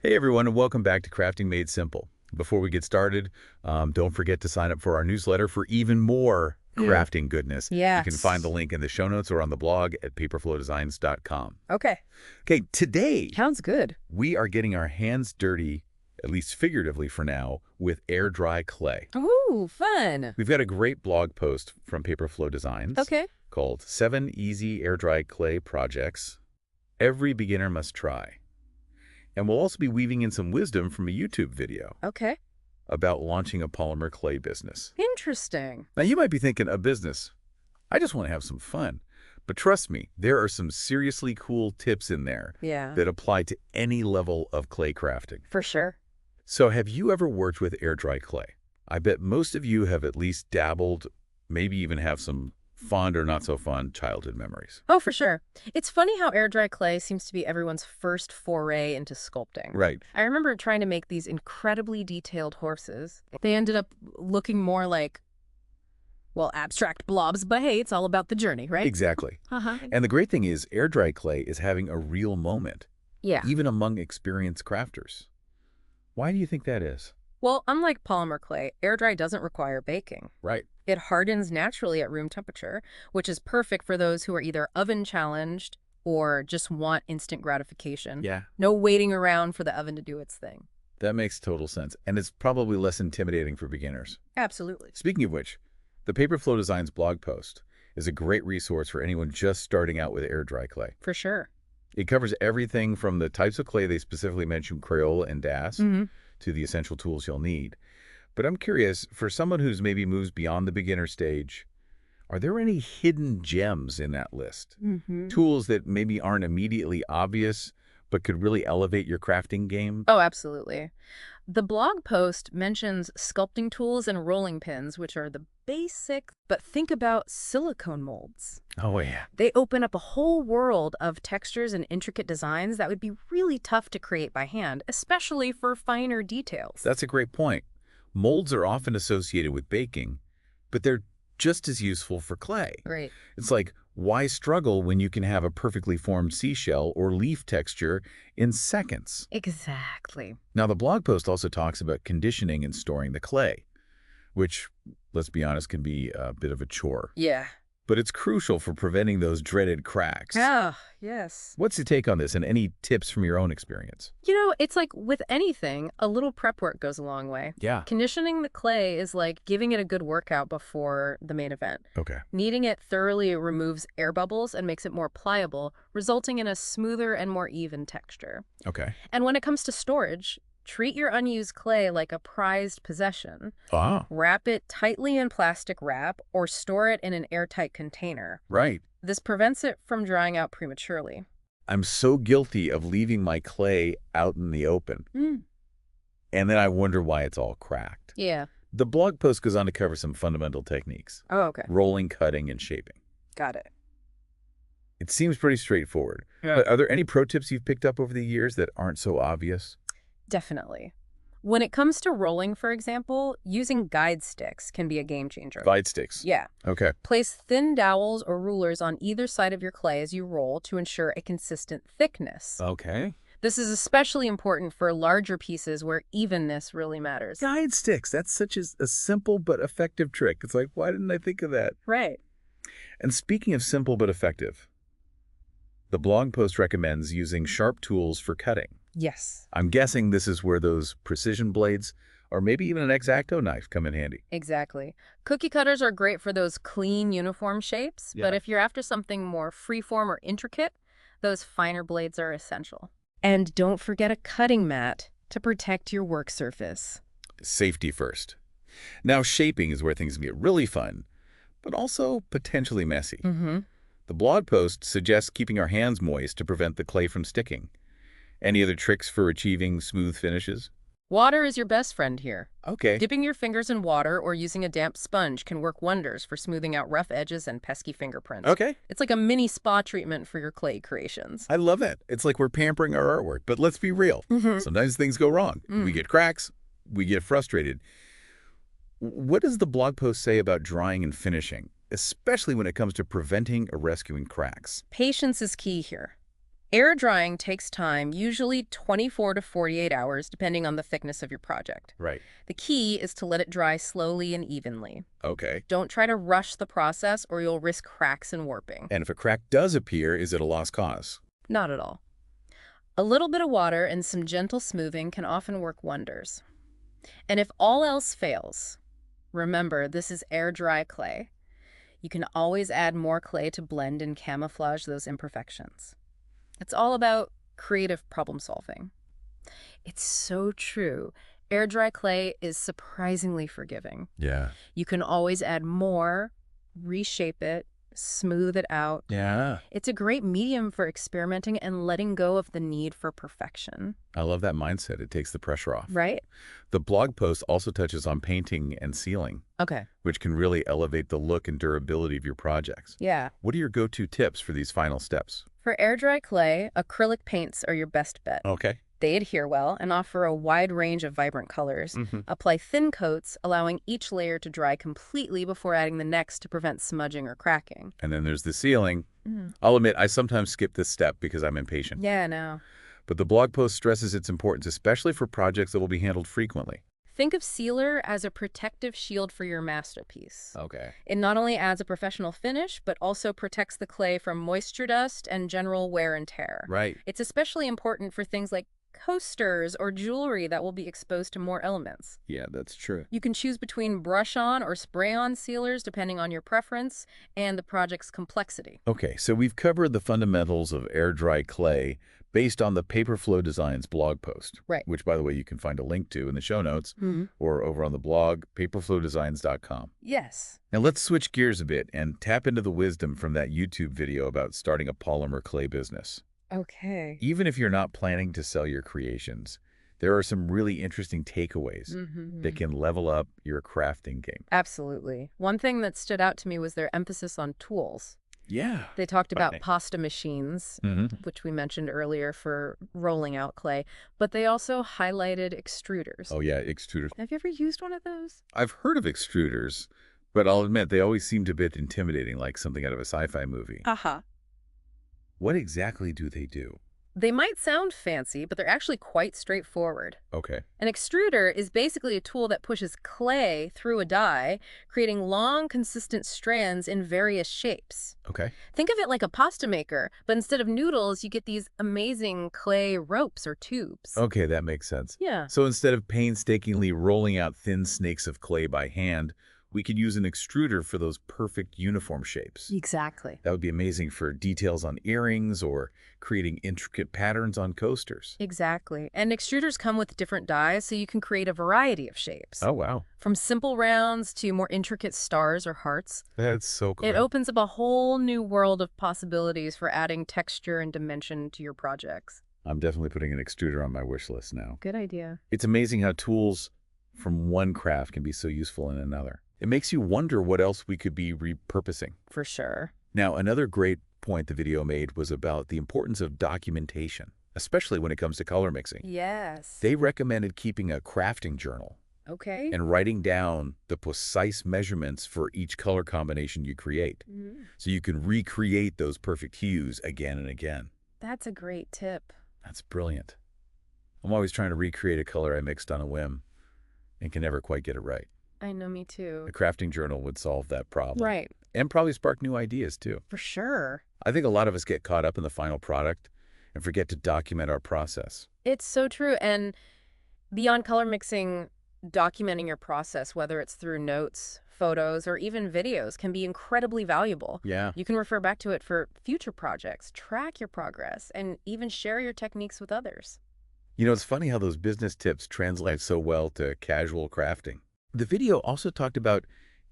Hey everyone, and welcome back to Crafting Made Simple. Before we get started, don't forget to sign up for our newsletter for even more crafting goodness. You can find the Yes. link in the show notes or on the blog at paperflowdesigns.com. Okay. Okay, today Sounds good. we are getting our hands dirty, at least figuratively for now, with air dry clay. Ooh, fun. We've got a great blog post from Paperflow Designs Okay. called 7 Easy Air Dry Clay Projects Every Beginner Must Try. And we'll also be weaving in some wisdom from a YouTube video Okay. about launching a polymer clay business. Interesting. Now, you might be thinking, a business? I just want to have some fun. But trust me, there are some seriously cool tips in there Yeah, that apply to any level of clay crafting. for sure. So have you ever worked with air dry clay? I bet most of you have at least dabbled, maybe even have some fond or not so fond childhood memories. Oh, for sure. It's funny how air dry clay seems to be everyone's first foray into sculpting. Right. I remember trying to make these incredibly detailed horses. They ended up looking more like, well, abstract blobs, but hey, it's all about the journey, right? Exactly. Uh-huh. And the great thing is air dry clay is having a real moment, Yeah. even among experienced crafters. Why do you think that is? Well, unlike polymer clay, air dry doesn't require baking. Right. It hardens naturally at room temperature, which is perfect for those who are either oven challenged or just want instant gratification. Yeah. No waiting around for the oven to do its thing. That makes total sense. And it's probably less intimidating for beginners. Absolutely. Speaking of which, the Paperflow Designs blog post is a great resource for anyone just starting out with air dry clay. For sure. It covers everything from the types of clay they specifically mention, Crayola and DAS, to the essential tools you'll need. But I'm curious, for someone who's maybe moves beyond the beginner stage, are there any hidden gems in that list? Tools that maybe aren't immediately obvious, but could really elevate your crafting game? Oh, absolutely. The blog post mentions sculpting tools and rolling pins, which are the basic, but think about silicone molds. Oh, yeah. They open up a whole world of textures and intricate designs that would be really tough to create by hand, especially for finer details. That's a great point. Molds are often associated with baking, but they're just as useful for clay. Right. It's like, why struggle when you can have a perfectly formed seashell or leaf texture in seconds? Exactly. Now, the blog post also talks about conditioning and storing the clay, which, let's be honest, can be a bit of a chore. Yeah. But it's crucial for preventing those dreaded cracks. Ah, yes. What's your take on this and any tips from your own experience? You know, it's like with anything, a little prep work goes a long way. Yeah. Conditioning the clay is like giving it a good workout before the main event. Okay. Kneading it thoroughly removes air bubbles and makes it more pliable, resulting in a smoother and more even texture. Okay. And when it comes to storage, treat your unused clay like a prized possession. Ah, Wrap it tightly in plastic wrap or store it in an airtight container. right. This prevents it from drying out prematurely. I'm so guilty of leaving my clay out in the open, and then I wonder why it's all cracked. Yeah. The blog post goes on to cover some fundamental techniques: Oh, okay. rolling, cutting, and shaping. Got it. It seems pretty straightforward. Yeah. But are there any pro tips you've picked up over the years that aren't so obvious? Definitely. When it comes to rolling, for example, using guide sticks can be a game changer. Guide sticks. Yeah. Okay. Place thin dowels or rulers on either side of your clay as you roll to ensure a consistent thickness. Okay. This is especially important for larger pieces where evenness really matters. Guide sticks. That's such a simple but effective trick. It's like, why didn't I think of that? Right. And speaking of simple but effective, the blog post recommends using sharp tools for cutting. Yes. I'm guessing this is where those precision blades or maybe even an X-Acto knife come in handy. Exactly. Cookie cutters are great for those clean, uniform shapes, but if you're after something more freeform or intricate, those finer blades are essential. And don't forget a cutting mat to protect your work surface. Safety first. Now, shaping is where things can get really fun, but also potentially messy. The blog post suggests keeping our hands moist to prevent the clay from sticking. Any other tricks for achieving smooth finishes? Water is your best friend here. Okay. Dipping your fingers in water or using a damp sponge can work wonders for smoothing out rough edges and pesky fingerprints. Okay. It's like a mini spa treatment for your clay creations. I love that. It's like we're pampering our artwork, but let's be real. Sometimes things go wrong. We get cracks. We get frustrated. What does the blog post say about drying and finishing, especially when it comes to preventing or rescuing cracks? Patience is key here. Air drying takes time, usually 24 to 48 hours, depending on the thickness of your project. Right. The key is to let it dry slowly and evenly. Okay. Don't try to rush the process or you'll risk cracks and warping. And if a crack does appear, is it a lost cause? Not at all. A little bit of water and some gentle smoothing can often work wonders. And if all else fails, remember this is air dry clay. You can always add more clay to blend and camouflage those imperfections. It's all about creative problem solving. It's so true. Air dry clay is surprisingly forgiving. Yeah. You can always add more, reshape it, smooth it out. Yeah. It's a great medium for experimenting and letting go of the need for perfection. I love that mindset. It takes the pressure off. Right? The blog post also touches on painting and sealing, Okay. which can really elevate the look and durability of your projects. Yeah. What are your go-to tips for these final steps? For air dry clay, acrylic paints are your best bet. Okay. They adhere well and offer a wide range of vibrant colors. Apply thin coats, allowing each layer to dry completely before adding the next to prevent smudging or cracking. And then there's the sealing. I'll admit, I sometimes skip this step because I'm impatient. Yeah, no. But the blog post stresses its importance, especially for projects that will be handled frequently. Think of sealer as a protective shield for your masterpiece. Okay. It not only adds a professional finish, but also protects the clay from moisture dust and general wear and tear. Right. It's especially important for things like coasters or jewelry that will be exposed to more elements. Yeah, that's true. You can choose between brush-on or spray-on sealers depending on your preference and the project's complexity. Okay, so we've covered the fundamentals of air dry clay based on the Paperflow Designs blog post. Right. Which, by the way, you can find a link to in the show notes or over on the blog, paperflowdesigns.com. Yes. Now let's switch gears a bit and tap into the wisdom from that YouTube video about starting a polymer clay business. Okay. Even if you're not planning to sell your creations, there are some really interesting takeaways that can level up your crafting game. Absolutely. One thing that stood out to me was their emphasis on tools. Yeah. They talked about Right. pasta machines, which we mentioned earlier for rolling out clay, but they also highlighted extruders. Oh, yeah, extruders. Have you ever used one of those? I've heard of extruders, but I'll admit they always seemed a bit intimidating, like something out of a sci-fi movie. Uh-huh. What exactly do they do? They might sound fancy, but they're actually quite straightforward. Okay. An extruder is basically a tool that pushes clay through a die, creating long, consistent strands in various shapes. Okay. Think of it like a pasta maker, but instead of noodles, you get these amazing clay ropes or tubes. Okay, that makes sense. Yeah. So instead of painstakingly rolling out thin snakes of clay by hand, we could use an extruder for those perfect uniform shapes. Exactly. That would be amazing for details on earrings or creating intricate patterns on coasters. Exactly. And extruders come with different dies, so you can create a variety of shapes. Oh, wow. From simple rounds to more intricate stars or hearts. That's so cool. It opens up a whole new world of possibilities for adding texture and dimension to your projects. I'm definitely putting an extruder on my wish list now. Good idea. It's amazing how tools from one craft can be so useful in another. It makes you wonder what else we could be repurposing. For sure. Now, another great point the video made was about the importance of documentation, especially when it comes to color mixing. Yes. They recommended keeping a crafting journal Okay. and writing down the precise measurements for each color combination you create, so you can recreate those perfect hues again and again. That's a great tip. That's brilliant. I'm always trying to recreate a color I mixed on a whim and can never quite get it right. I know, me too. A crafting journal would solve that problem. Right. And probably spark new ideas, too. For sure. I think a lot of us get caught up in the final product and forget to document our process. It's so true. And beyond color mixing, documenting your process, whether it's through notes, photos, or even videos, can be incredibly valuable. Yeah. You can refer back to it for future projects, track your progress, and even share your techniques with others. You know, it's funny how those business tips translate so well to casual crafting. The video also talked about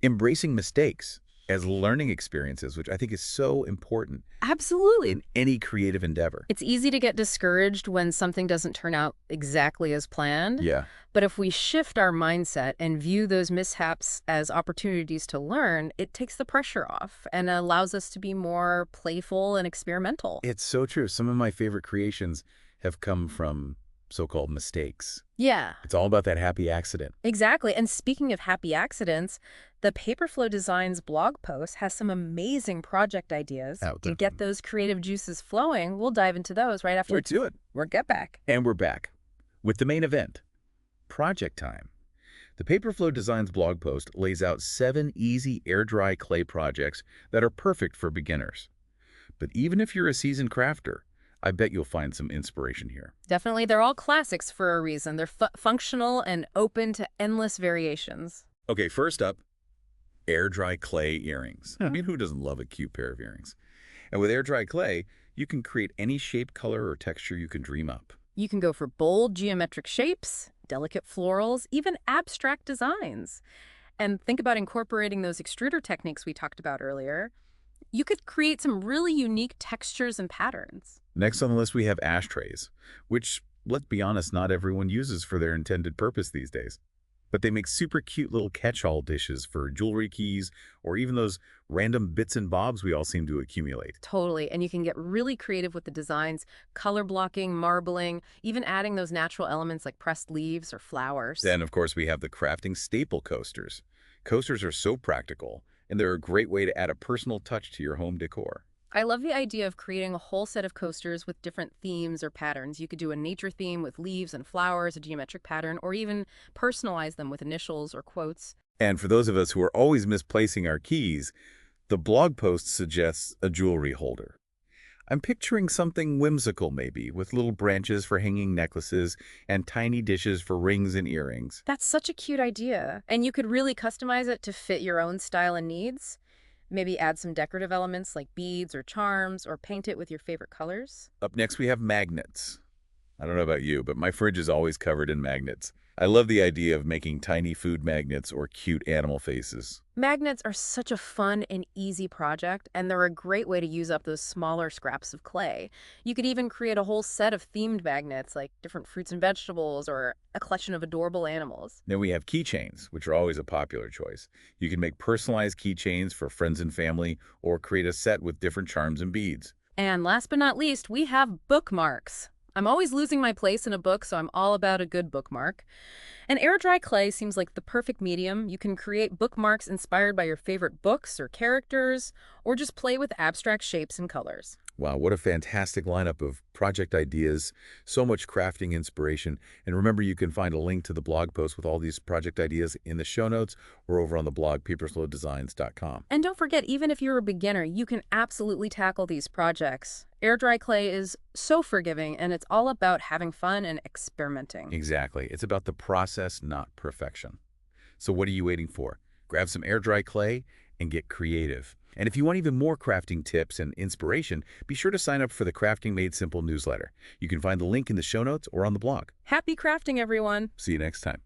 embracing mistakes as learning experiences, which I think is so important Absolutely. in any creative endeavor. It's easy to get discouraged when something doesn't turn out exactly as planned. Yeah. But if we shift our mindset and view those mishaps as opportunities to learn, it takes the pressure off and allows us to be more playful and experimental. It's so true. Some of my favorite creations have come from so-called mistakes. Yeah, It's all about that happy accident. exactly. And speaking of happy accidents, the Paperflow Designs blog post has some amazing project ideas. Out To there. get those creative juices flowing, we'll dive into those right after Let's do it. we get back. And we're back with the main event, project time. The Paperflow Designs blog post lays out 7 easy air-dry clay projects that are perfect for beginners. But even if you're a seasoned crafter, I bet you'll find some inspiration here. Definitely, they're all classics for a reason. They're functional and open to endless variations. Okay, first up, air-dry clay earrings. I mean, who doesn't love a cute pair of earrings? And with air-dry clay, you can create any shape, color, or texture you can dream up. You can go for bold geometric shapes, delicate florals, even abstract designs. And think about incorporating those extruder techniques we talked about earlier. You could create some really unique textures and patterns. Next on the list, we have ashtrays, which, let's be honest, not everyone uses for their intended purpose these days. But they make super cute little catch-all dishes for jewelry keys or even those random bits and bobs we all seem to accumulate. Totally. And you can get really creative with the designs, color blocking, marbling, even adding those natural elements like pressed leaves or flowers. Then, of course, we have the crafting staple coasters. Coasters are so practical, and they're a great way to add a personal touch to your home decor. I love the idea of creating a whole set of coasters with different themes or patterns. You could do a nature theme with leaves and flowers, a geometric pattern, or even personalize them with initials or quotes. And for those of us who are always misplacing our keys, the blog post suggests a jewelry holder. I'm picturing something whimsical maybe, with little branches for hanging necklaces and tiny dishes for rings and earrings. That's such a cute idea. And you could really customize it to fit your own style and needs. Maybe add some decorative elements like beads or charms, or paint it with your favorite colors. Up next, we have magnets. I don't know about you, but my fridge is always covered in magnets. I love the idea of making tiny food magnets or cute animal faces. Magnets are such a fun and easy project, and they're a great way to use up those smaller scraps of clay. You could even create a whole set of themed magnets, like different fruits and vegetables or a collection of adorable animals. Then we have keychains, which are always a popular choice. You can make personalized keychains for friends and family or create a set with different charms and beads. And last but not least, we have bookmarks. I'm always losing my place in a book, so I'm all about a good bookmark. And air-dry clay seems like the perfect medium. You can create bookmarks inspired by your favorite books or characters, or just play with abstract shapes and colors. Wow, what a fantastic lineup of project ideas, so much crafting inspiration. And remember, you can find a link to the blog post with all these project ideas in the show notes or over on the blog paperflowdesigns.com. And don't forget, even if you're a beginner, you can absolutely tackle these projects. Air-dry clay is so forgiving, and it's all about having fun and experimenting. Exactly. It's about the process, not perfection. So what are you waiting for? Grab some air-dry clay and get creative. And if you want even more crafting tips and inspiration, be sure to sign up for the Crafting Made Simple newsletter. You can find the link in the show notes or on the blog. Happy crafting, everyone! See you next time.